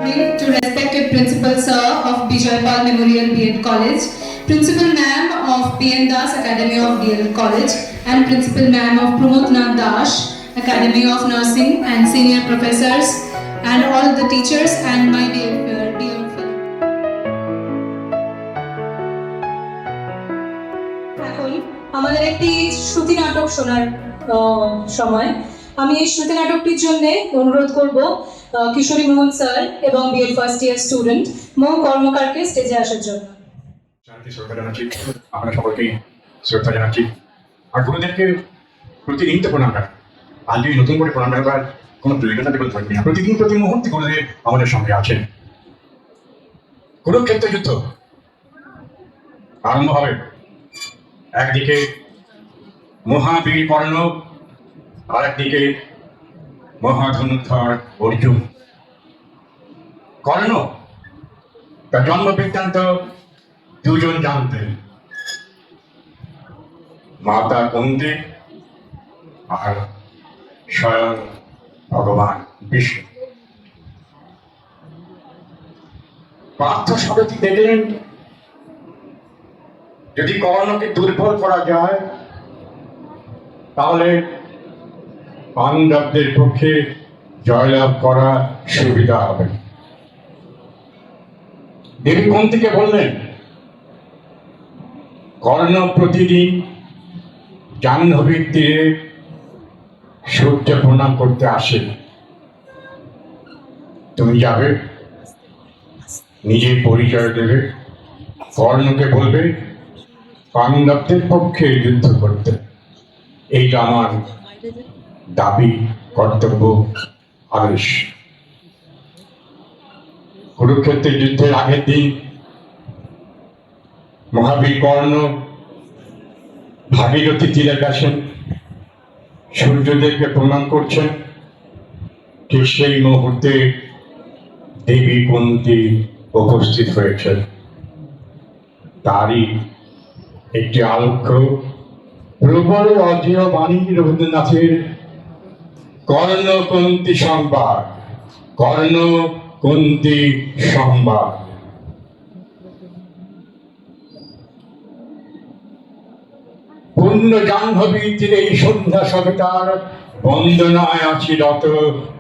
To respected Principal Sir of Bijoypal Memorial B.Ed College, Principal Ma'am of B.N. Das Academy of B.Ed College, and Principal Ma'am of Pramod Nath Dash Academy of Nursing, and senior professors, and all the teachers, and my dear friend. এখন আমাদের একটি শ্রুতি নাটক শোনার সময়। আমি এই শ্রুতি নাটকটির জন্য অনুরোধ করব কিশোরী মোহন স্যার এবং বিএড ফার্স্ট ইয়ার স্টুডেন্ট মৌ কর্মকারকে স্টেজে আসার জন্য। শ্রদ্ধা জানাচ্ছি, আপনারা সকলকেই শ্রদ্ধা জানাচ্ছি। আর গুরুদেবকে প্রতিদিন তো প্রণাম করা, আজকে নতুন করে প্রণাম করার কোনো প্রয়োজনীয়তা কেবল থাকবে না। প্রতিদিন প্রতি মুহূর্তে গুরুদেব আমাদের সঙ্গে আছেন। কুরুক্ষেত্র যুদ্ধ আরম্ভ হবে। একদিকে মহাবীর কর্ণ, আর একদিকে মহাধনুর্ধর অর্জুন। কর্ণ তার জন্ম বৃত্তান্ত দুজন জানতেন, মাতা কুন্তি আর স্বয়ং ভগবান বিষ্ণু। পার্থ সারথি দেখলেন যদি কর্ণকে দুর্বল করা যায় তাহলে পাণ্ডবদের পক্ষে জয়লাভ করা সুবিধা হবে। দেবী কুন্তিকে বললেন, কর্ণ প্রতিদিন জাহ্নবীর তীরে সূর্য প্রণাম করতে আসে, তুমি যাবে, নিজের পরিচয় দেবে, কর্ণকে বলবে পাণ্ডবদের পক্ষে যুদ্ধ করতে। এইটা আমার দাবি, কর্তব্য, আদেশ। কুরুক্ষেত্রের যুদ্ধের আগের দিন মহাবীর কর্ণ ভাগীরথী তীরে গেছেন, সূর্যদেবকে প্রণাম করছেন। ঠিক সেই মুহূর্তে দেবী কুন্তি উপস্থিত হয়েছেন। তারই একটি আলোক্য প্রবল অজেয় বাণী রবীন্দ্রনাথের কর্ণ কুন্তি সংবাদ। কর্ণ কুন্তি সংবাদ। পূর্ণ জাহ্নবীর তীরে এই সন্ধ্যা সবিতার বন্দনায় আছি রত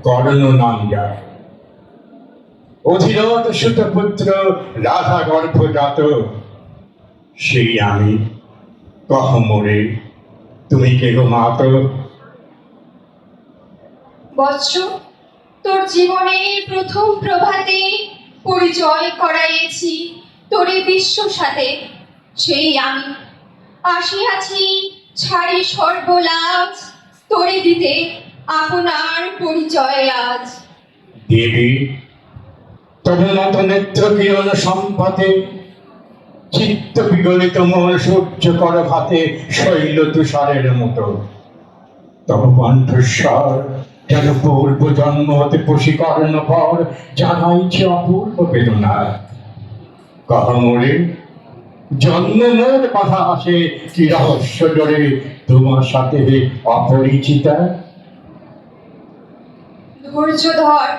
কর্ণ নাঞ্জার। অধিরথ সুতপুত্র রাধা গর্ভজাত, সেই আমি, কহ মোরে তুমি কেহ মাত। বৎস, তোর জীবনের প্রথম প্রভাতে পরিচয় করাইছি তোরে বিশ্ব সাথে, সেই আমি আসিয়াছি ছাড়ি সর্বলাজ, তোরে দিতে আপনার পরিচয় আজ। দেবী তবে মত নেত্র কিরণ সম্পাতে, চিত্ত বিগলিত মন সূর্য কর ভাতে শৈল তুষারের মতো। তব কণ্ঠস্বর যেন পূর্ব জন্ম হতে বশীকরণ পর জানাইছে অপূর্ব বেদনা। কহ মোরে জন্ম মোর কথা আসে কি রহস্য জোরে তোমার সাথে অপরিচিতা। ধৈর্য ধর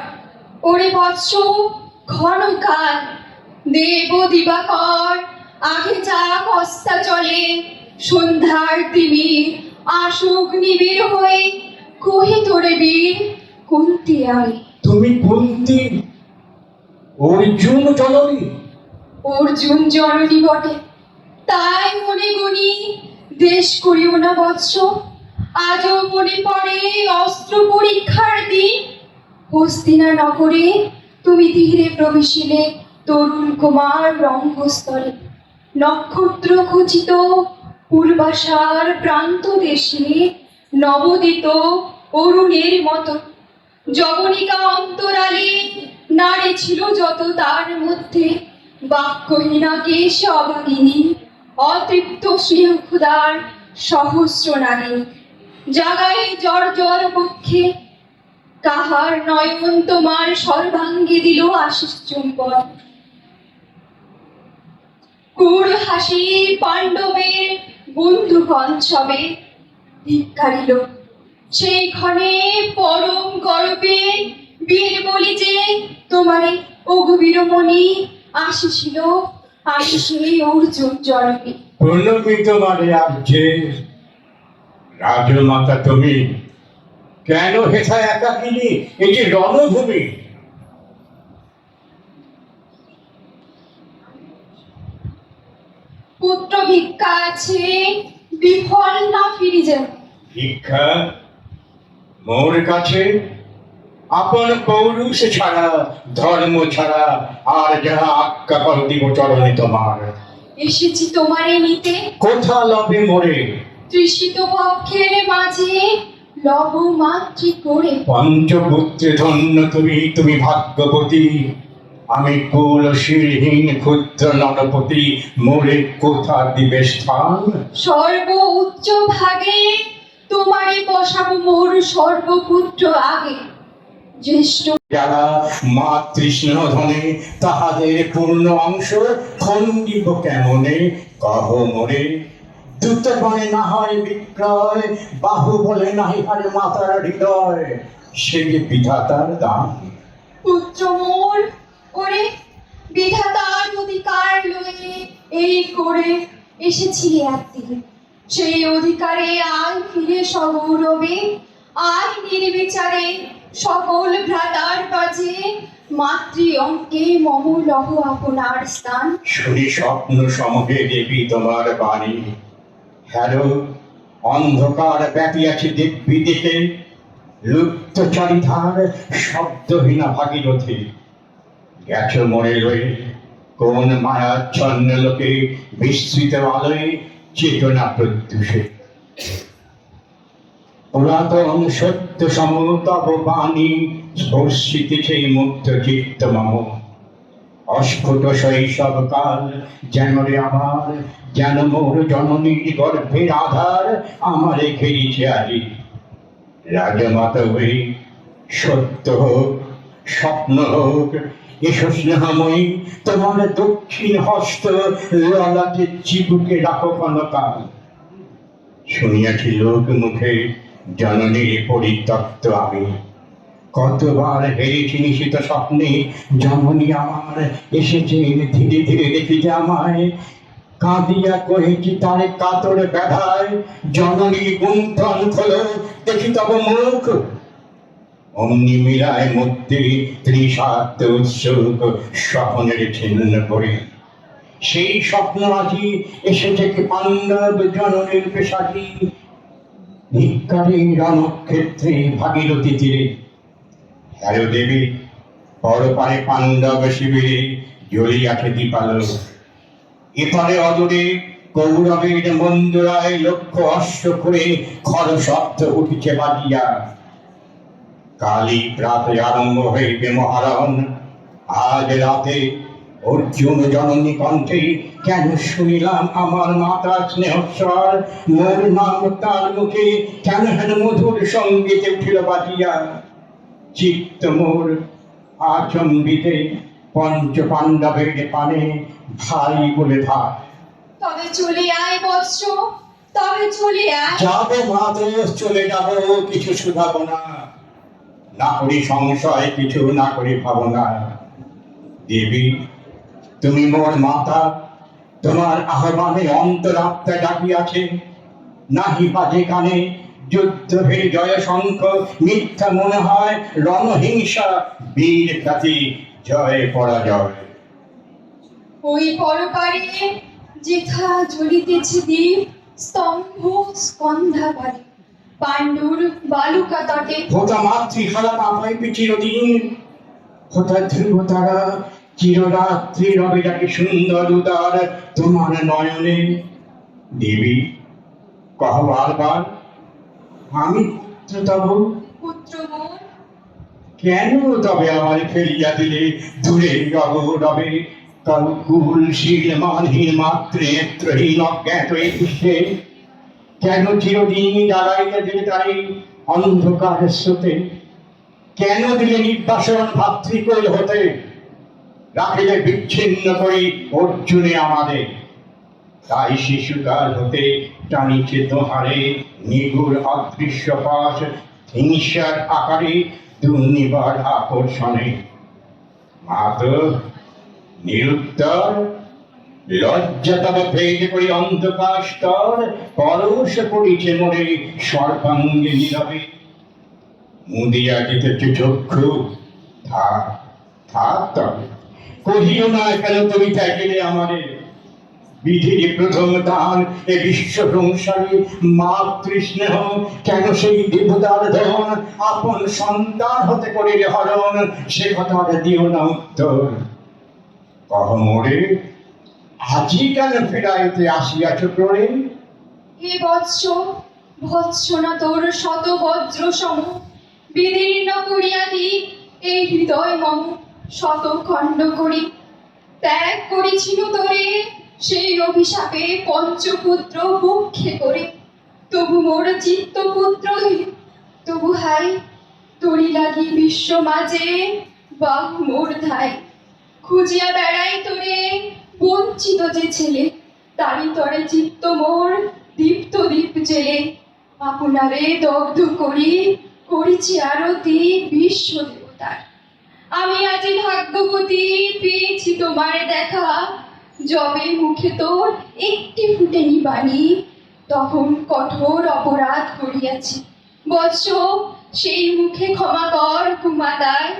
ওরে বৎস, ক্ষণকাল দেব দিবাকর আগে যা কস্তা চলে, সন্ধ্যার তিমির আসুক নিবিড় হয়ে, কহি তোরে বীর কুন্তি আমি। তুমি কুন্তি অর্জুন জননী? অর্জুন জননী বটে, তাই মনে গুনি দেশ করিও না বৎস। আজও মনে পড়ে অস্ত্র পরীক্ষার দিন, হস্তিনা নগরে তুমি ধীরে প্রবেশিলে তরুণ কুমার রঙ্গস্থলে। নক্ষত্র খচিত পূর্বাশার প্রান্ত দেশে নবোদিত অরুণের মতো যবনিকা অন্তরালে নারী ছিল যত, তার মধ্যে বাক্যহীনা কেশ অভাগিনী, অতৃপ্ত স্নেহ ক্ষুধার সহস্র নারী। জাগায় জ্বর জ্বর পক্ষে কাহার নয়ন তোমার সর্বাঙ্গে দিল আশিস চুম্বন। কুর হাসি পাণ্ডবের বন্ধুগণ সবে ধিক্কারিল, সেই ক্ষণে পরম গর্বে বীর বলি যে তোমারে অগভীরমণি আসিছিল, আসিছে অর্জুন জননী। প্রণমি তোমারে আর্যে রাজমাতা তুমি, কেন হেথা একাকিনী এই যে রণভূমি? পুত্র ভিক্ষা আছে, বিফল না ফিরি যেন। ভিক্ষা মোর কাছে আপন পৌরুষ ছাড়া, ধর্ম ছাড়া আর যাহা আজ্ঞা কর দিব চরণে তোমার। এসেছি তোমারে নিতে, কোথা লবে মোরে তৃষিত পক্ষের মাঝে লব মাতৃ করে। পঞ্চপুত্রে ধন্য তুমি, তুমি ভাগ্যবতী, আমি কুলশীলহীন ক্ষুদ্র নরপতি, মোরে কোথা দিবে স্থান? সর্ব উচ্চ ভাগে তোমারে বসাবো মোর সর্বপুত্র আগে। জ্যেষ্ঠ যারা মাতৃষ্ণ ধনে তাহাদের পূর্ণ অংশ খণ্ডিব কেমনে কহ মোরে। দ্রুত বনে না হয় বিক্রয়, বাহু বলে নাহি হারে মাতার হৃদয়, সে যে বিধাতার দান। পুত্র মোর ওরে বিধাতার অধিকার লয়ে এই করে এসেছিলি একদিকে, সেই অধিকারে আয় ফিরে সগৌরবে, আয় নির্বিচারে সকল ভ্রাতার কাছে, মাতৃ অঙ্কে মম লহ আপনার স্থান। শুনি স্বপ্ন সমহে দেবী তোমার বাণী, হ্যালো অন্ধকার ব্যাপিয়াছে দিব্যি দিকে, লুপ্ত চারিধার শব্দহীনা ভাগীরথী। গেছ মনে রয়ে কোন মায়াচ্ছন্ন লোকে, বিস্তৃত আলোয় চেতনা প্রত্যুষে। পুরাতন সত্য সম তব বাণী স্পর্শিতেছে মুক্ত চিত্ত মম। অস্ফুট শৈশব কাল যেন রে আমার, যেন মোর জননীর গর্ভের আধার আমারে ঘেরিছে আজি। রাজমাতা হই সত্য হোক স্বপ্ন হোক, এসো স্নেহময়ী তোমার দক্ষিণ হস্ত ললাটে চিবুকে রাখো ক্ষণকাল। শুনিয়াছি লোক মুখে জননীর পরিত্যক্ত আমি, কতবার হেরেছি নিশিত স্বপ্নে জননী আমার এসেছেন ধীরে ধীরে দেখিতে আমায়। কাঁদিয়া কহেছি তারে কাতর ব্যথায়, জননী গুণ্ঠন খোলো দেখি তব মুখ। অমনি মিলায় মধ্যে ত্রিশাত্ম উৎসুক স্বপ্নের ছিন্ন করে, সেই স্বপ্ন আজি এসেছে কি পাণ্ডব জননীর পেশাটি। ভিক্ষারী রণক্ষেত্রে ভাগীরথী তীরে, হ্যালো দেবী পরপারে পাণ্ডব শিবিরে জ্বলিয়াছে দীপালো। এপারে অদূরে কৌরবের মন্দুরায় লক্ষ্য অশ্ব করে খর শব্দ উঠিছে বাজিয়া। কালী প্রাতে আরম্ভ হইবে মহারণ, আজ রাতে অর্জুন জননী কণ্ঠে কেন শুনিলাম আমার মাতা স্নেহস্বর। মোর নাম তার মুখে কেন হেন মধুর সঙ্গীতে উঠিল বাজিয়া। চিত্ত মোর আচম্বিতে পঞ্চ পাণ্ডবের পানে ভাই বলে ভাই। তবে চলে আয় বৎস, তবে চলে আয়। যাবো মাত্র চলে যাব, কিছু শুধাবো না, না করি সংশয় কিছু না করি ভাবনা। দেবী তুমি মোর মাতা, তোমার আহ্বানে অন্তরাত্মা ডাকিয়াছে। নাহি বাজে কানে যুদ্ধ ভের জয় শঙ্খ, মিথ্যা মনে হয় রণহিংসা বীর খ্যাতি জয় পরাজয়। ওই পরপারে যেথা জ্বলিতেছে দ্বীপ, স্তম্ভ স্কন্ধাবাদী পাণ্ডুর বালুকা তটে। হোতা মাতৃহারা পাপাই চিরদিন, হোতা ধ্রুব তারা চিররাত্রি রবে ডাকে সুন্দর উদার তোমার নয়নে। দেবী কহ বারবার আমি পুত্র তব, পুত্র মোর কেন তবে আমার ফেলিয়া দিলে দূরে রবে। কুলশীল মানহীন মাত্রে নেত্রহীন অজ্ঞাত এই বিশ্বে, কেন চিরদিন জ্বালাইয়া দিলে তারে অন্ধকার স্রোতে। কেন দিলে নির্বাসন ভাতৃকুল হতে, রাখিলে বিচ্ছিন্ন করি অর্জুনে আমাদের। তাই শিশুকাল হতে টানিছে দোহারে নিগুড় অদৃশ্য পাশ, হিংসার আকারে দুর্নিবার আকর্ষণে। মাতো নিরুত্তর, লজ্জা তব ভেদ করি অন্ধকার স্তর, পরশ করিছে মোরে সর্বাঙ্গে নীরবে। মুদিয়া দিতেছে চক্ষু, থাক থাক তবে, কহিও না কেন তুমি ত্যাগিলে আমারে। বিধির প্রথম দান এ বিশ্ব সংসারে মাতৃস্নেহ, কেন সেই দেবতার ধন আপন সন্তান হতে করিলে হরণ, সে কথাটা দিও না উত্তর। কহ মোরে, আজি কেন ফেরাইতে আসিয়াছ প্ররে? হে বৎস, ভৎসনা তোর শত বজ্র সম, বিদীর্ণ করিয়া দিক এই হৃদয় মম, শত খণ্ড করি ত্যাগ করেছিল তোরে, সেই অভিশাপে পঞ্চপুত্র বুক্ষে করে। তবু মোর চিত্ত পুত্রহীন, তবু হাই তোরি লাগি বিশ্ব মাঝে বাহ মোর ধাই। খুঁজিয়া বেড়াই তোরে বঞ্চিত যে ছেলে, তারি তরে চিত্ত মোর দীপ্ত দীপ জেলে। আপনারে দগ্ধ করি করিছি আরতি বিশ্ব দেবতার। আমি আজি ভাগ্যবতী, পেয়েছি তোমার দেখা, যবে মুখে তোর একটি ফুটেনি বাণী, তখন কঠোর অপরাধ করিয়াছি। বৎস, সেই মুখে ক্ষমা কর কুমাতায়,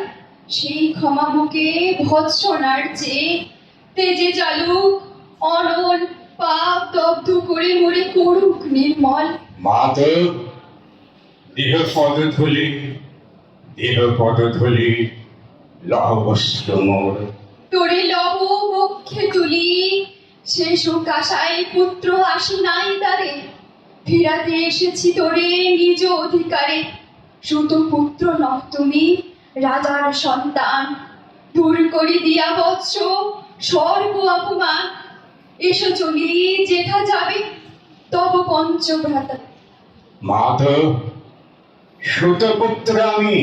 সেই ক্ষমা বুকে ভৎসনার চেয়ে তেজে চালুক অনল পাপ দগ্ধ করে মোরে করুক নির্মল। মাতো দেহ পদধূলি, দেহ পদধূলি, লহবস্ত্র মোর। তোরে লব বক্ষে তুলি, সে সুখ আশায় পুত্র আসি নাই তারে, ফিরাতে এসেছি তোরে নিজ অধিকারে। সুত পুত্র নহ তুমি, রাজার সন্তান, দূর করি দিয়া বৎস স্বর্গ অপমান। এসো চলি যেথা যাবে তব পঞ্চভ্রাতা। মাতো সুতপুত্র আমি,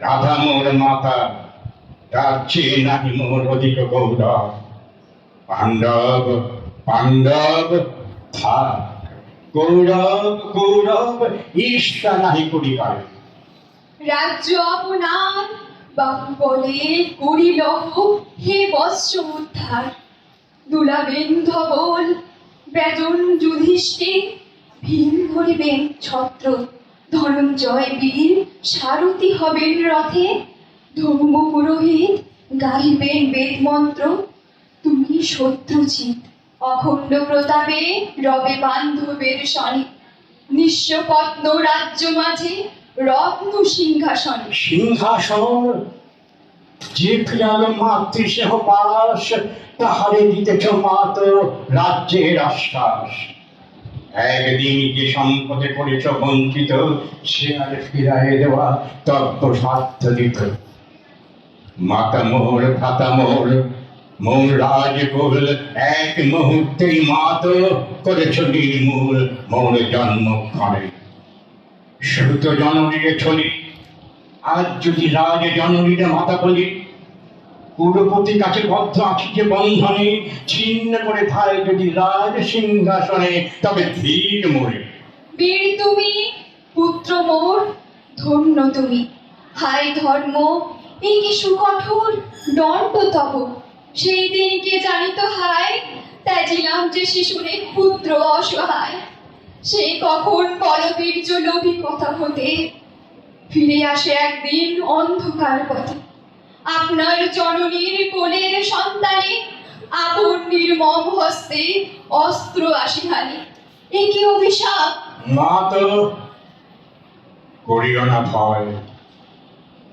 রাধা মোর মাতা, তার চেয়ে নাহি মোর অধিক গৌরব। পাণ্ডব পাণ্ডব থাক, কৌরব কৌরব ঈর্ষা নাহি করি পারে। রাজ্য আপনার বাহু বলে করিল হে বৎস উদ্ধার। দুলাবেন ধবল বেজন যুধিষ্ঠির, ভীম ধরিবেন ছত্র, ধনঞ্জয় বীর সারথি হবেন রথে। ধর্ম পুরোহিত গাহিবেন বেদ মন্ত্র, তুমি শত্রুজিৎ অখণ্ড প্রতাপে রবে বান্ধবের সনে। নিঃস্ব পদ্ম রাজ্য মাঝে রত্ন সিংহাসন। সিংহাসন যে ফিরাল মাতৃস্নেহ পাশ, তাহারে দিতেছ মাতো রাজ্যের আশ্বাস। একদিন যে সম্পদে করেছ বঞ্চিত, সে আর ফিরাই দেওয়া তত্ত্ব সাধ্য দিত। মাতা মোর ভ্রাতা মোর, মোর রাজকুল এক মুহূর্তেই মাতো করেছ নির্মূল মোর জন্মক্ষণে। সুত জননীরে ছলি, আজ যদি রাজ জননীরে মাতা বলি, কুলপতি কাছে বদ্ধ আছি যে বন্ধনে, ছিন্ন করে থাই যদি রাজ সিংহাসনে, তবে ঠিক মোরে। বীর তুমি, পুত্র মোর, ধন্য তুমি। হায় ধর্ম, এই কি সুকঠোর দণ্ড তব। সেই দিন কে জানিত হায়, ত্যাজিলাম যে শিশুরে ক্ষুদ্র অসহায়। সেই কখন বলবীর্য লোভী কথা হতে, ফিরে আসে একদিন অন্ধকার পথে। আপনার জননীর কোলের সন্তানে, আপন নির্মম হস্তে অস্ত্র আসিহানি। এ কি অভিশাপ! মাতো করিও না ভয়,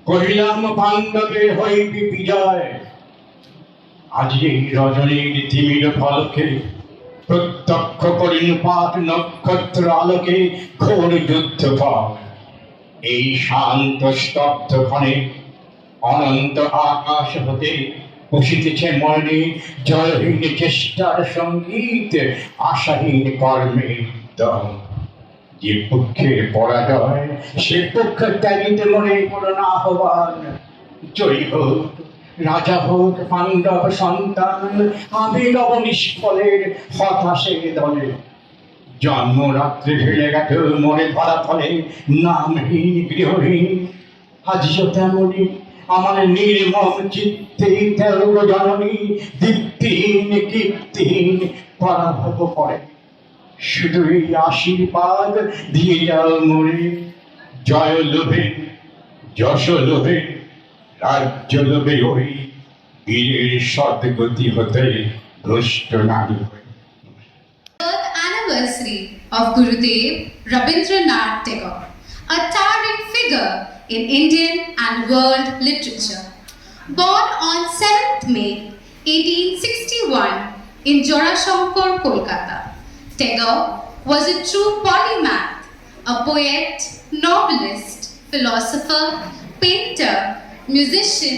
কহিলাম পাণ্ডবের হইবি বিজয়। আজ এই রজনীর তিমির ফলকে, প্রত্যক্ষ করিন পাঠ নক্ষত্র আলোকে, ঘোর যুদ্ধ পথ। এই শান্ত স্তব্ধ ক্ষণে অনন্ত আকাশ হতে বসিতেছে মনে জয়হীন চেষ্টার সঙ্গীত, আশাহীন কর্মের দম। যে পক্ষের পরাজয়, সে পক্ষ ত্যাগিতে মনে করুন আহ্বান। জয়ী হোক রাজা হোক পাণ্ডব সন্তান, আমি রব নিষ্ফলের হতাশের দলে। জন্মরাত্রি ফেলে গেছে মরে ধরা ফলে, নামহীন গৃহহীন, আজিও তেমনি আমার নির্মম চিত্তে তেরো জননী দীপ্তিহীন কীর্তিহীন পরাভব করে। শুধুই আশীর্বাদ দিয়ে যাও মোরে, জয় লোভে যশ লোভে রাজ্য লোভে ওই বীরের সদ্গতি হতে ভ্রষ্ট নারী হয়ে। Birth anniversary of Gurudev Rabindranath Tagore, a towering figure in Indian and world literature. Born on 7th May 1861 in Jorashankar, Kolkata, Tagore was a true polymath, a poet, novelist, philosopher, painter, musician,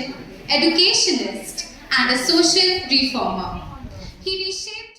educationist, and a social reformer. He reshaped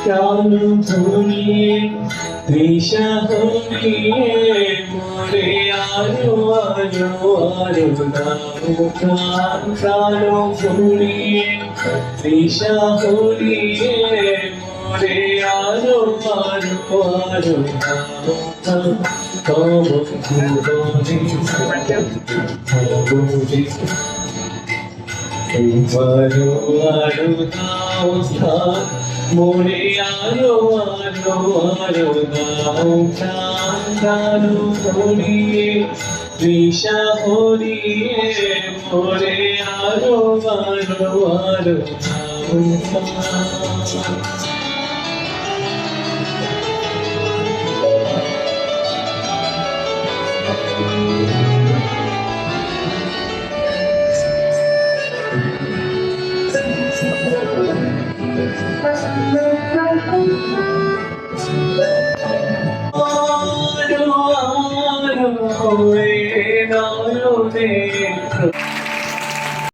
প্রাণ ধরিয়ে তৃষা হরিয়ে মরে আরো আরো আরো নাও প্রাণ প্রাণ ভরিয়ে তৃষা হরিয়ে মরে আরো আরো আরো নাও তব ভুবনে ভগবতী আরো আরো নাও প্রাণ মোরে আরো আরো আরো নাও প্রাণ প্রাণ হরিয়ে তৃষা হরিয়ে মোরে আরো আরো আরো নাও প্রাণ।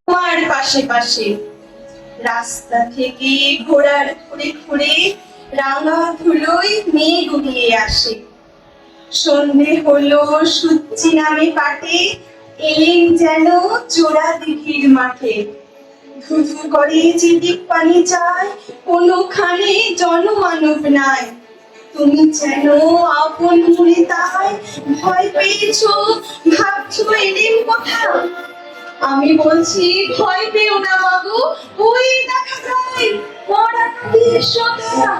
তোমার পাশে পাশে রাস্তা থেকে ঘোড়ার ঘুরে ঘুরে রাঙা ধুলোয় মেঘ উড়িয়ে আসে। সন্ধে হলো সূর্যি নামে পাটে এলেন যেন জোড়া দিঘির মাঠে। ধুধু করে যেদিক পানি যায় কোনোখানে জনমানব নাই। তুমি যেন আপন মনে তাই ভয় পেয়েছো, ভাবছো এলেন কোথা। আমি বলছি ভয় পেও না বাবু, ওই দেখা যায় মরা নদীর সোঁতা।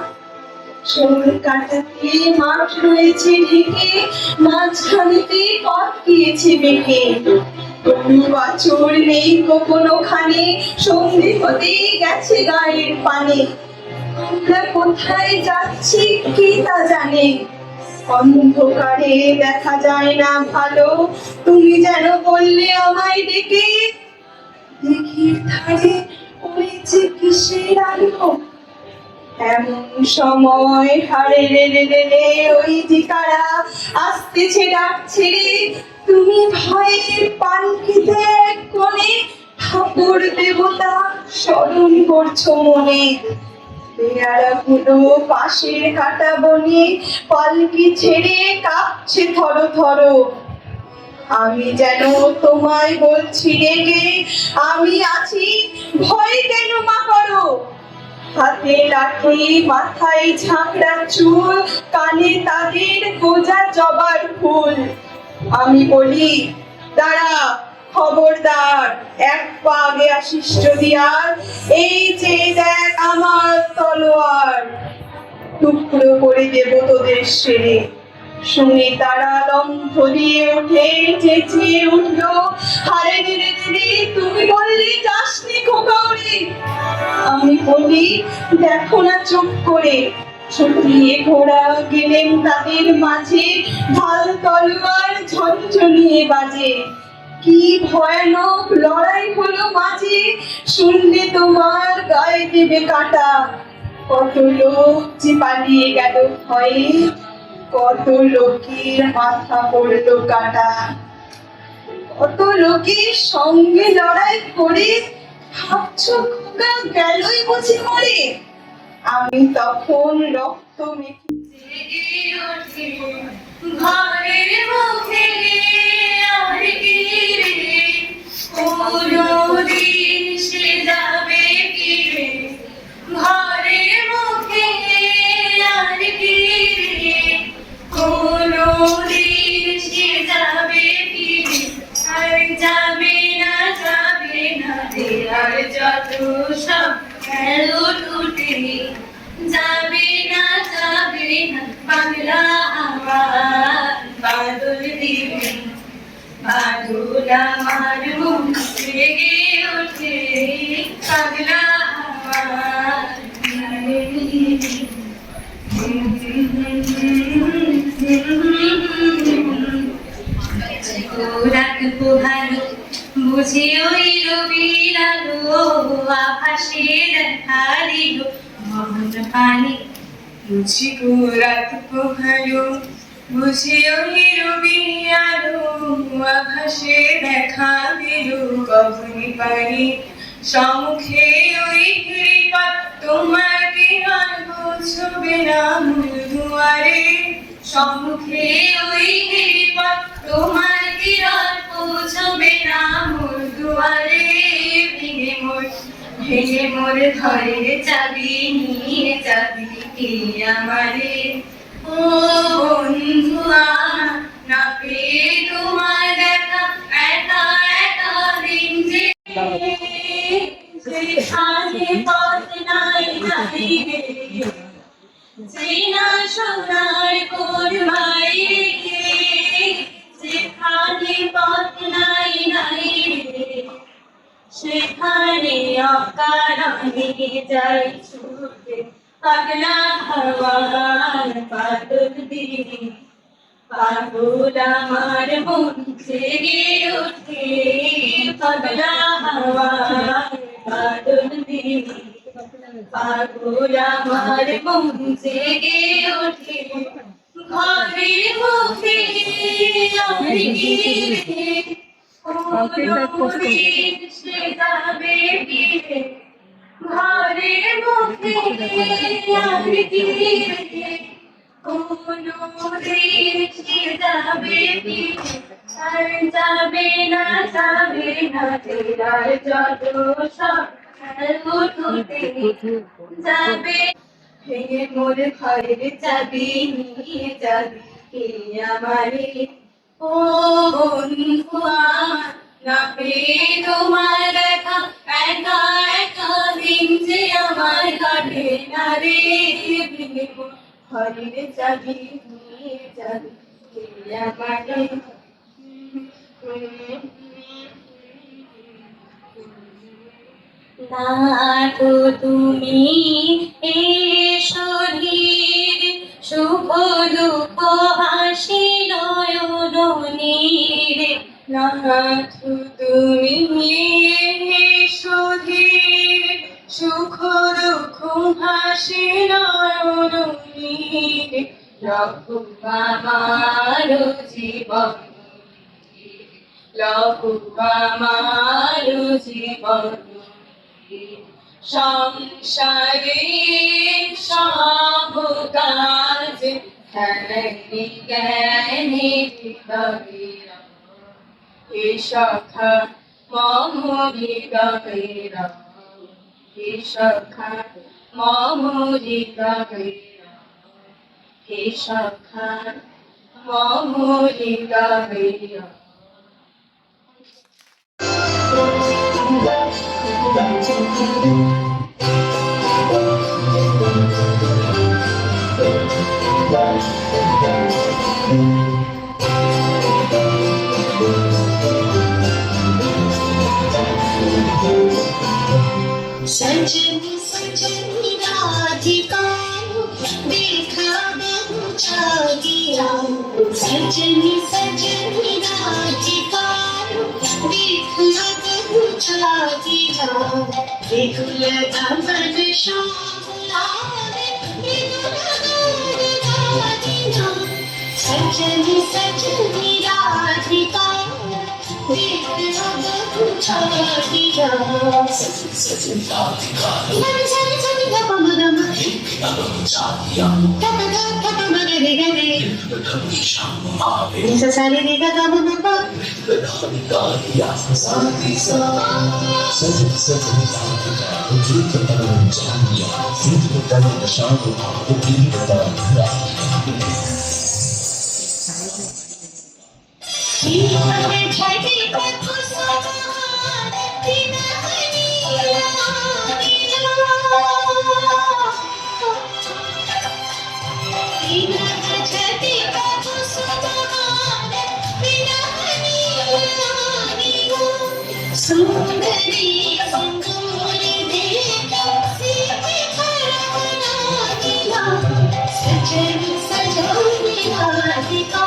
শোল কাটাতে মাঠ রয়েছে ঢেকে, মাঝখানেতে পথ গিয়েছে বেঁকে। তবু বাছুর নেই কোনোখানে, সন্ধে হতেই গেছে গায়ের পানে। আমরা কোথায় যাচ্ছি কে তা জানে, অন্ধকারে দেখা যায় না ভালো। তুমি যেন বললে আমায় ডেকে, দিঘির ধারে ওই যে কিসের আলো। এমন সময় হারে রে রে রে রে ওই যে কারা আসতেছে ডাক ছেড়ে। তুমি ভয়ের পালকিতে এক কোণে ঠাকুর দেবতা স্মরণ করছো মনে। পেয়ারাগুলো পাশের কাটা বনে পালকি ছেড়ে কাঁপছে থর থর। আমি যেন তোমায় বলছি রেগে, আমি আছি ভয় কেন মা করো। হাতে লাঠি মাথায় ঝাঁকড়া চুল, কানে তাদের গোজা জবার ফুল। আমি বলি দাঁড়া খবরদার, এক পা আগে আসিস যদি আর, এই যে দেখ আমার তলোয়ার। টুকরো করে দেব তোদের সেরে। শুনে তারা লম্ফ দিয়ে উঠে চেঁচিয়ে উঠলো, হারে রে রে রে তুমি বললে যাসনি খোকাউরে। আমি বলি দেখো না চুপ করে। ছুটিয়ে ঘোড়া গেলেন তাদের মাঝে, ঢাল তলোয়ার ঝনঝনিয়ে বাজে। কি ভয়ানক লড়াই হলো মাঝে, শুনলে তোমার গায়ে দেবে কাটা। কত লোক যে পালিয়ে গেল ভয়ে, কত লোকের মাথা পড়লো কাটা, কত লোকের সঙ্গে লড়াই করে ভাবছো খোকা গেলই বুঝি মরে। আমি তখন রক্ত মেখে ঘরের মুখে আর কি রে, কোনদিন সে যাবে ফিরে। ঘরের মুখে আর কি রে, কোনদিন সে যাবে ফিরে। আর যাবে না রে, আর যত সব গেল টুটে। যাবে না বাংলা আমার বাদল দিবে, বাদল আমার মন জেগে ওঠে। পাগলা আমার রাত পোহালো বুঝে ওই রবির আলো, আভাসে দেখা দিল মন পানি। বুঝি গো রাত পোহালো বুঝে ওই রবির আলো, আভাসে দেখা দিল গগনে পানি। সম্মুখে ওই গিরিপথ তোমার কিনার পৌঁছবে না মূল দুয়ারে। সম্মুখে ওই গিরিপথ তোমার কিনার পৌঁছবে না মূল দুয়ারে। ভেঙে মোর ঘরের চাবি নিয়ে যাবি কে আমারে। ও বন্ধু আমার না পেয়ে তোমার দেখা, একা একা দিন যে। যেখানে পথ নাই রে, চেনা সোনার কোরবাই রে। যেখানে পথ নাই রে, সেখানে অকারণে যাই ছুটে। পাগলা হওয়ার বাদল দিনে, পাগল আমার মন জেগে ওঠে। পাগলা হওয়ার বাদল দিনে, পাগল আমার মন জেগে ওঠে। ঘরের মুখে আর কি রে, কোনদিন সে যাবে ফিরে। ঘরের মুখে আর কি রে, কোনদিন সে যাবে ফিরে। আর যাবে না তেরার যত সব খেলো টুটে। যাবে ভেঙে মোর ঘরের চাবি নিয়ে যাবি কে আমারে। ও বন্ধু আমার না পেয়ে তোমার দেখা, একা একা দিন যে আমার কাটে না রে। ভেঙে মোর ঘরের চাবি নিয়ে যাবি কে আমারে। নাথ তুমি এসো ধীরে, সুখ দুঃখ হাসি নয়ন নীরে। নাথ তুমি এসো ধীরে, সুখ দুঃখ হাসি নয়ন নীরে। লঘু আমার জীবন, লঘু আমার জীবন। সংসারে সব কাজ জ্ঞানী জ্ঞানী হৃদয়েরা। হে সখা মম হৃদয়েরা, হে সখা মম হৃদয়েরা, হে সখা মম হৃদয়েরা। सजनी सजनी राधिका देखा बहु जागिया। सजनी सजनी राधिका देखा बहु जागिया। बिगुल गगन श्याम लागे, बिगुल गगन गादिया। सजनी सजनी राधिका देख अब बुझा दिया झल झल झल गप मगम गप गप मगरे गरे निसा सारे रे गप मगम छठी कथु समान छठी कथु समान सुंदरी सुंदरी देखा सीते सजन सजनी राधिका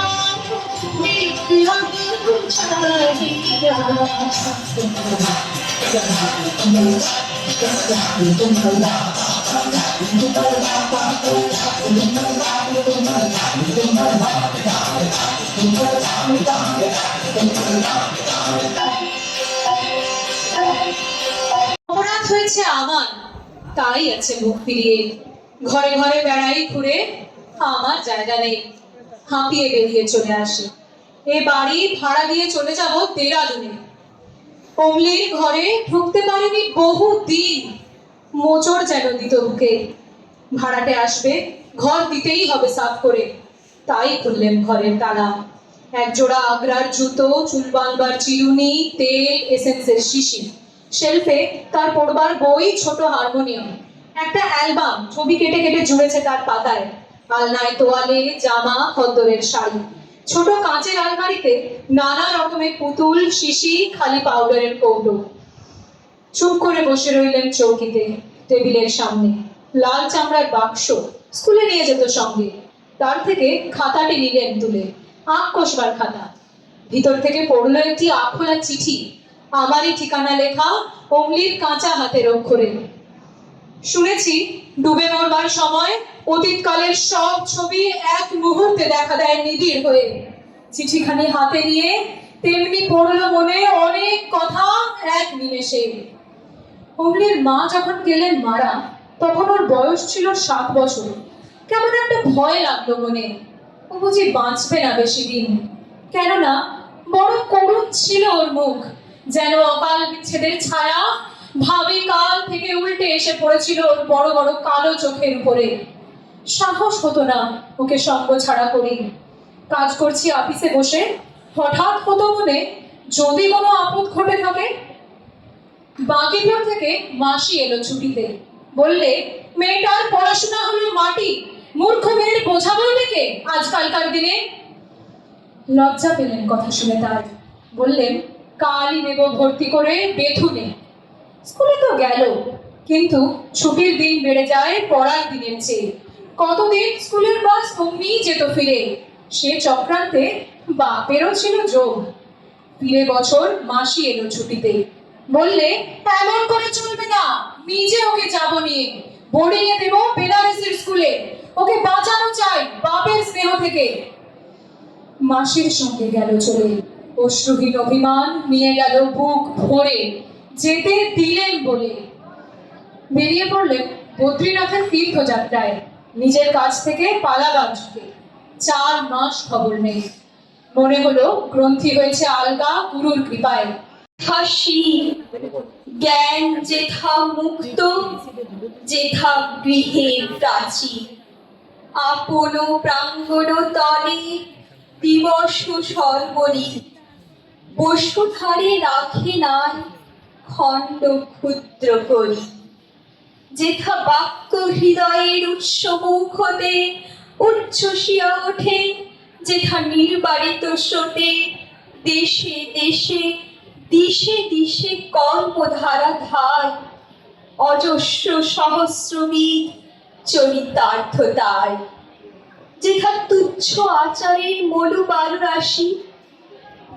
देख अब बुझा दिया অপরাধ হয়েছে আমার, তাই আছে মুখ ফিরিয়ে। ঘরে ঘরে বেড়াই ঘুরে, আমার জায়গা নেই। হাঁপিয়ে বেরিয়ে চলে আসে। এ বাড়ি ভাড়া দিয়ে চলে যাব দেরাদুনে। অমলির ঘরে ঢুকতে পারিনি বহু দিন। মোচড় যেন দিত বুকে। ভাড়াটে আসবে, ঘর দিতেই হবে সাফ করে। তাই খুললেন ঘরের তালা। একজোড়া আগ্রার জুতো, চুল বাঁধবার চিরুনি, তেল, এসেন্সের শিশি। শেলফে তার পড়বার বই, ছোট হারমোনিয়াম, একটা অ্যালবাম ছবি কেটে কেটে জুড়েছে তার পাতায়। আলনায় তোয়ালে, জামা, খদ্দরের শাড়ি। ছোট কাঁচের আলমারিতে নানা রকমের পুতুল, শিশি, খালি পাউডারের কৌটো। চুপ করে বসে রইলেন চৌকিতে, টেবিলের সামনে। লাল চামড়ার বাক্স, স্কুলে নিয়ে যেত সঙ্গে। তার থেকে খাতাটি নিলেন তুলে, আঁক কষবার খাতা। ভিতর থেকে পড়লো একটি আখোলা চিঠি, আমারই ঠিকানা লেখা, অমলির কাঁচা হাতের অক্ষরে। শুনেছি ডুবে মরবার সময় অতীতকালের সব ছবি এক মুহূর্তে দেখা দেয় নিবিড় হয়ে। চিঠিখানি হাতে নিয়ে তেমনি পড়লো মনে অনেক কথা এক নিমেষে। অমলির মা যখন গেলেন মারা, তখন ওর বয়স ছিল 7 বছর। কেমন একটা ভয় লাগলো মনে, ও বুঝি বাঁচবে না বেশি দিন। কেননা বড় করুণ ছিল ওর মুখ, যেন অকাল বিচ্ছেদের ছায়া ভাবি কাল থেকে উল্টে এসে পড়েছিল ওর বড় বড় কালো চোখের উপরে। সাহস হতো না ওকে সঙ্গ ছাড়া করি। কাজ করছি অফিসে বসে, হঠাৎ হতো মনে যদি কোনো আপদ ঘটে থাকে। বাকিপুর থেকে মাসি এলো ছুটিতে, বললে মেয়েটার পড়াশোনা হলো মাটি, মূর্খ মেয়ের বোঝা বলবে কে আজকালকার দিনে। লজ্জা পেলেন কথা শুনে তার, বললেন কালই দেব ভর্তি করে বেথুনে। স্কুলে তো গেল, কিন্তু ছুটির দিন বেড়ে যায় পড়ার দিনের চেয়ে। কতদিন স্কুলের বাস অমনি যেত ফিরে। সে চক্রান্তে বাপেরও ছিল যোগ। ফিরে বছর মাসি এলো ছুটিতে, বললে এমন করে চলবে না, নিজে ওকে যাবো নিয়ে, বোর্ডিং এ দেবো বেনারসের স্কুলে। ওকে বাঁচানো চাই বাপের স্নেহ থেকে। মাসির সঙ্গে গেল চলে, অশ্রুহীন অভিমান নিয়ে গেল বুক ভরে, যেতে দিলেন বলে। বেরিয়ে পড়লেন বদ্রীনাথের তীর্থযাত্রায়, নিজের কাছ থেকে পালাবার ঝুঁকে। 4 মাস খবর নেই। মনে হলো গ্রন্থি হয়েছে আলগা গুরুর কৃপায়। হাসি জ্ঞান যেথা মুক্ত, যেথা গৃহে প্রাচী, আপন প্রাঙ্গণ তলে দিবস সর্বরি, বসুধারে রাখে নাই খণ্ড ক্ষুদ্র করি। যেথা বাক্য হৃদয়ের উৎস মুখ হতে উচ্ছ্বসিয়া ওঠে, যেথা নির্বারিত স্রোতে দেশে দেশে দিশে দিশে কর্মধারা ধায়, অজস্র সহস্রবিদ চরিতার্থতায়। যেথা তুচ্ছ আচারের মলুবার রাশি,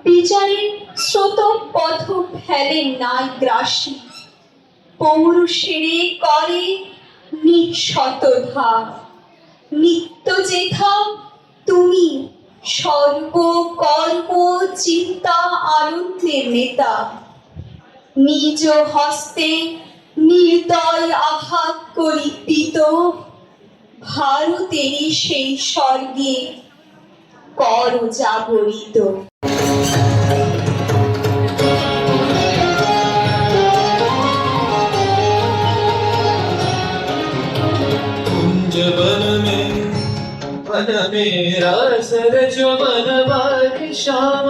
বিচারের স্রোত পথ ফেলে নাই গ্রাসী, পৌরুষেরে করে নিঃশত ধার। নিত্য যেথা তুমি সর্বকর্ম চিন্তা আনন্দের নেতা, নিজ হস্তে নির্দয় আঘাত করি পিত, ভারতেরই সেই স্বর্গে কর জাগরিত। कुंज वन मेरा सरज वन श्याम,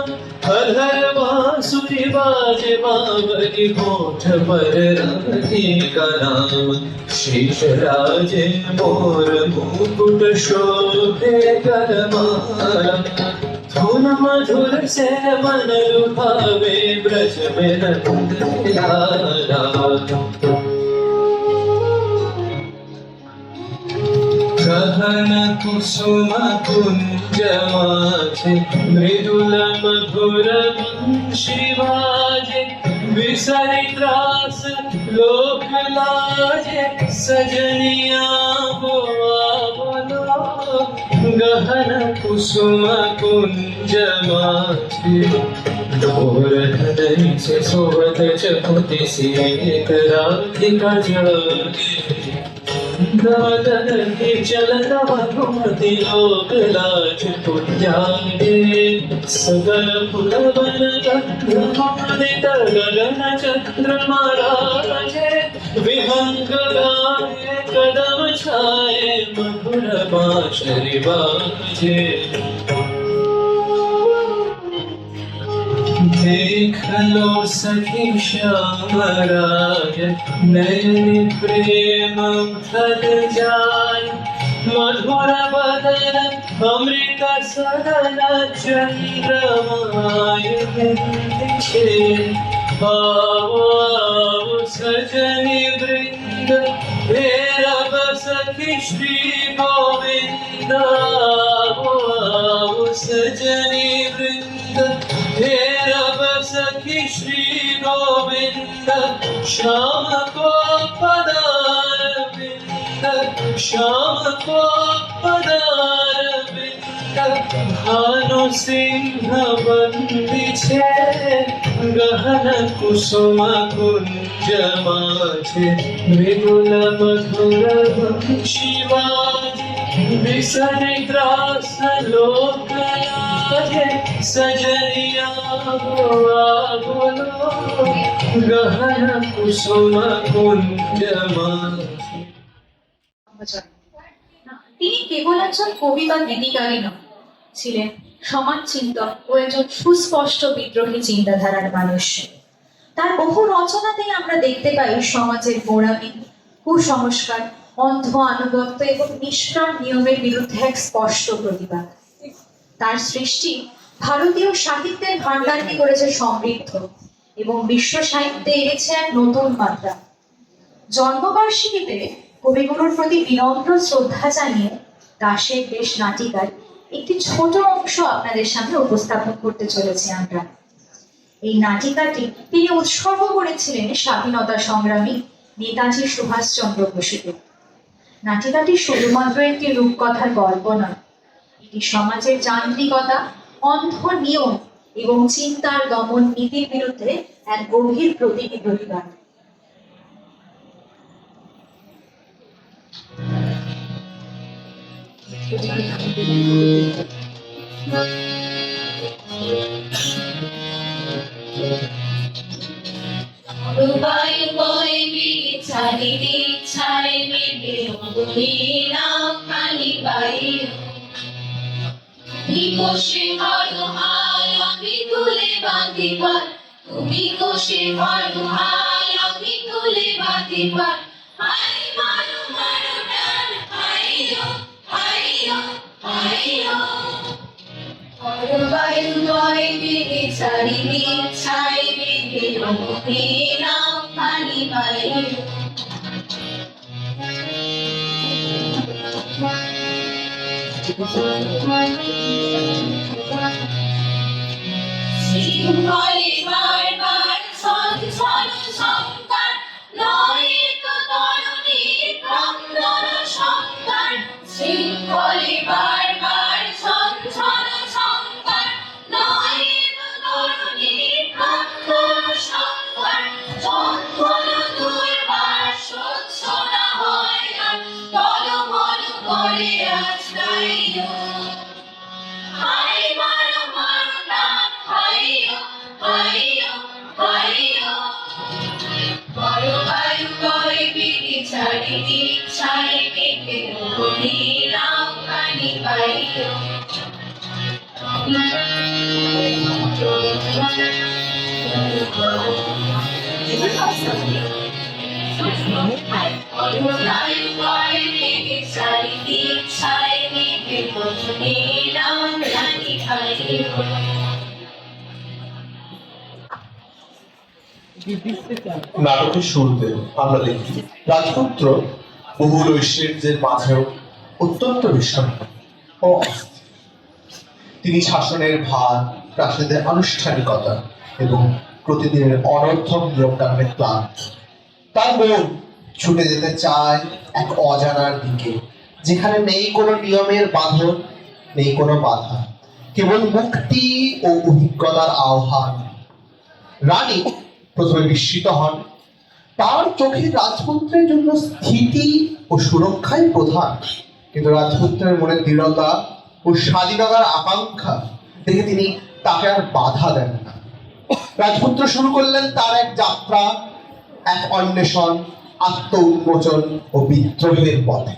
हर हर बांसुरी बाजे बावली, होठ पर राधे का नाम, शीश राजे मोर मुकुट शोभे करमाला, धुन मधुर से मन लुभावे ब्रज में नंद लाला। गहन कुसुम कुंज माझे, मृदुल मधुर वंशी बाजे, विसरि त्रास लोक लाजे, सजनिया बोलो। गहन कुसुम कुंज माझे, डोर धरनी से सोवत चकुति सीत, राधिका जागे दादर के चलन मधुमति लोक लाज पुंजागे, सगर पुलवन गंधमादित गगन चंद्रमा राजे, विहंग गाये कदम छाये मधुर बांसुरी बाजे। देख लो सखी श्याम राय, नयन प्रेम फल जाय, मधुर बदन अमृत सदन चंद्रमाय बिंदिछे। आओ आओ सजनी वृंद, हेरब सखी श्री गोविंद। आओ आओ सजनी वृंद, हेरब सखी श्री गोविंद। श्याम को पदार बिंद, श्याम को पदार बिंद। भानु सिंह बंदिछे, गहन कुसुम कुंज माझे, मृदुल मधुर वंशी बाजे, विसरि त्रास लोक लाजे, सजनिया बोलो। गहन कुसुम कुंज माझे। তিনি কেবল একজন কবি বা গীতিকারই নন, ছিলেন সমাজ চিন্তক ও একজন সুস্পষ্ট বিদ্রোহী চিন্তাধারার মানুষ। তার বহু রচনাতেই আমরা দেখতে পাই সমাজের গোঁড়ামি, কুসংস্কার, অন্ধ আনুগত্য এবং নিষ্প্রাণ নিয়মের বিরুদ্ধে এক স্পষ্ট প্রতিবাদ। তার সৃষ্টি ভারতীয় সাহিত্যের ভাণ্ডারকে করেছে সমৃদ্ধ এবং বিশ্ব সাহিত্যে এনেছে এক নতুন মাত্রা। জন্মবার্ষিকীতে কবিগুরুর প্রতি বিনম্র শ্রদ্ধা জানিয়ে দাসের দেশ নাটিকার একটি ছোট অংশ আপনাদের সামনে উপস্থাপন করতে চলেছি আমরা। এই নাটিকাটি তিনি উৎসর্গ করেছিলেন স্বাধীনতা সংগ্রামী নেতাজি সুভাষচন্দ্র বসুকে। নাটিকাটি শুধুমাত্র একটি রূপকথার গল্প নয়, এটি সমাজের যান্ত্রিকতা, অন্ধ নিয়ম এবং চিন্তার দমন নীতির বিরুদ্ধে এক গভীর প্রতীকী প্রতিবাদ। Dubai boy me chai me de naam kali bai. Nikoshe haru hala mi tule bandi par. Nikoshe haru hala mi tule bandi par. Hai maru maru dan haiyo haiyo haiyo. Dubai boy me chai me de naam kali bai. Shingoli barbar sanchalo sankar noyeko toruni krandana sankar. Shingoli barbar sanchalo sankar দীক্ষায় পেতে নীলাম কানি পাইও নাটকের শুরুতে আমরা দেখি রাজপুত্র বহুল ঐশ্বর্যের মাঝেও অত্যন্ত বিষণ্ণ ও অস্থির। তিনি শাসনের ভার, প্রাসাদের আনুষ্ঠানিকতা এবং প্রতিদিনের অনর্থক নিয়মকানুনে ক্লান্ত। তার মন ছুটে যেতে চায় এক অজানার দিকে, যেখানে নেই কোনো নিয়মের বাঁধন, নেই কোনো বাধা, কেবল মুক্তি ও অভিজ্ঞতার আহ্বান। রানী প্রথমে বিস্মিত হন। তার চোখে রাজপুত্রের জন্য স্থিতি ও সুরক্ষাই প্রধান, কিন্তু রাজপুত্রের মনে দৃঢ়তা ও স্বাধীনতার আকাঙ্ক্ষা দেখে তিনি তাকে আর বাধা দেন না। রাজপুত্র শুরু করলেন তার এক যাত্রা, এক অন্বেষণ, আত্ম উন্মোচন ও বিদ্রোহের পথে।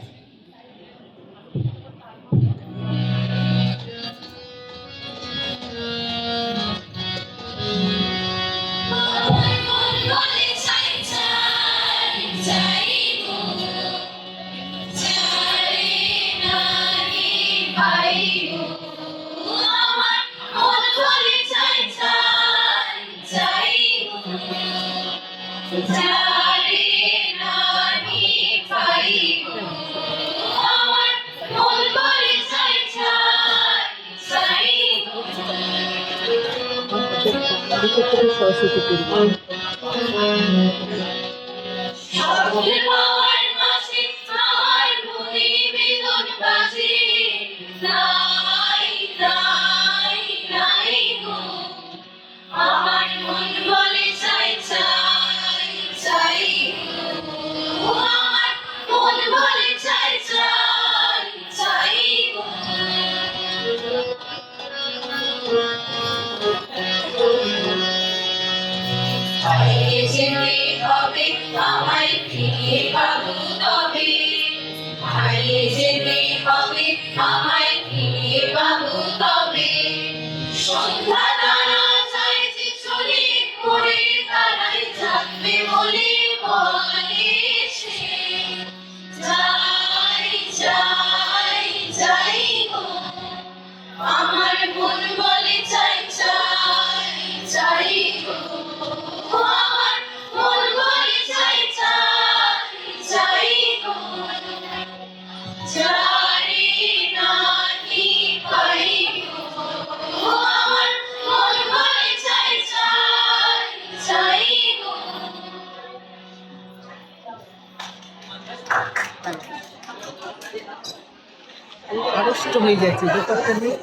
আড়ষ্ট হয়ে যাচ্ছে ব্যাপারটা নিয়ে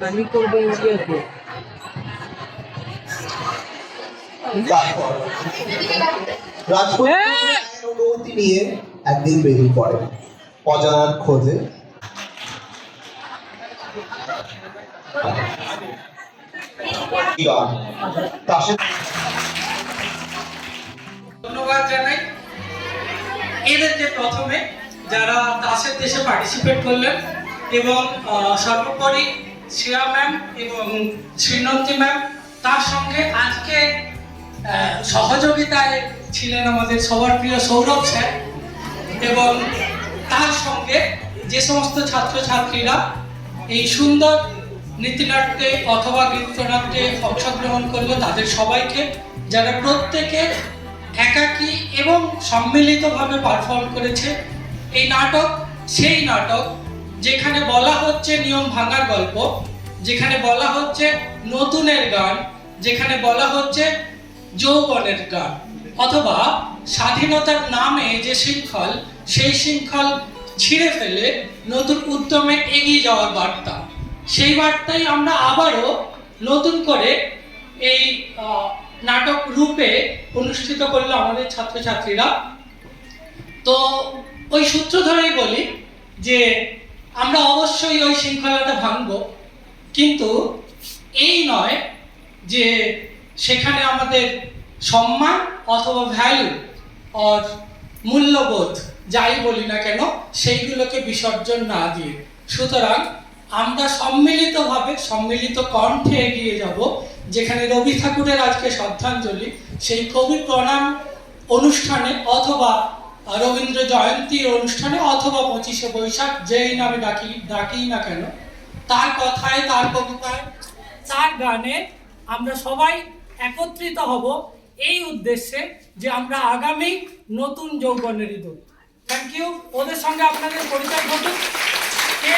আমি করবো ইন্ডিয়াকে অনুমতি নিয়ে একদিন বেরিয়ে পড়ে অজানার খোঁজে। ধন্যবাদ জানাই এদেরকে প্রথমে যারা তাসের দেশে পার্টিসিপেট করলেন এবং সর্বোপরি শ্রেয়া ম্যাম এবং শ্রীনন্তী ম্যাম, তার সঙ্গে আজকে সহযোগিতায় ছিলেন আমাদের সবার প্রিয় সৌরভ স্যার, এবং তার সঙ্গে যে সমস্ত ছাত্রছাত্রীরা এই সুন্দর নৃত্যনাট্যে অথবা নৃত্যনাট্যে অংশগ্রহণ করলো তাদের সবাইকে, যারা প্রত্যেকে একাকী এবং সম্মিলিতভাবে পারফর্ম করেছে। এই নাটক সেই নাটক যেখানে বলা হচ্ছে নিয়ম ভাঙার গল্প, যেখানে বলা হচ্ছে নতুনের গান, যেখানে বলা হচ্ছে যৌবনের গান, অথবা স্বাধীনতার নামে যে শৃঙ্খল, সেই শৃঙ্খল ছিঁড়ে ফেলে নতুন উদ্যমে এগিয়ে যাওয়ার বার্তা। সেই বার্তাই আমরা আবারও নতুন করে এই নাটক রূপে অনুষ্ঠিত করলো আমাদের ছাত্রছাত্রীরা। তো ওই সূত্র ধরেই বলি যে আমরা অবশ্যই ওই শৃঙ্খলাটা ভাঙব, কিন্তু এই নয় যে সেখানে আমাদের সম্মান অথবা ভ্যালু আর মূল্যবোধ যাই বলি না কেন সেইগুলোকে বিসর্জন না দিয়ে। সুতরাং আমরা সম্মিলিতভাবে সম্মিলিত কণ্ঠে এগিয়ে যাব, যেখানে রবি ঠাকুরের আজকে শ্রদ্ধাঞ্জলি, সেই কবি প্রণাম অনুষ্ঠানে অথবা রবীন্দ্র জয়ন্তীর অনুষ্ঠানে অথবা 25শে বৈশাখ যেই নামে ডাকি না কেন, তার কথায়, তার কবিতায়, তার গানে আমরা সবাই একত্রিত হব এই উদ্দেশ্যে যে আমরা আগামী নতুন যৌবনের ইঁদুর। Thank you. ওদের সঙ্গে আপনাদের পরিচয় ঘটুক। কে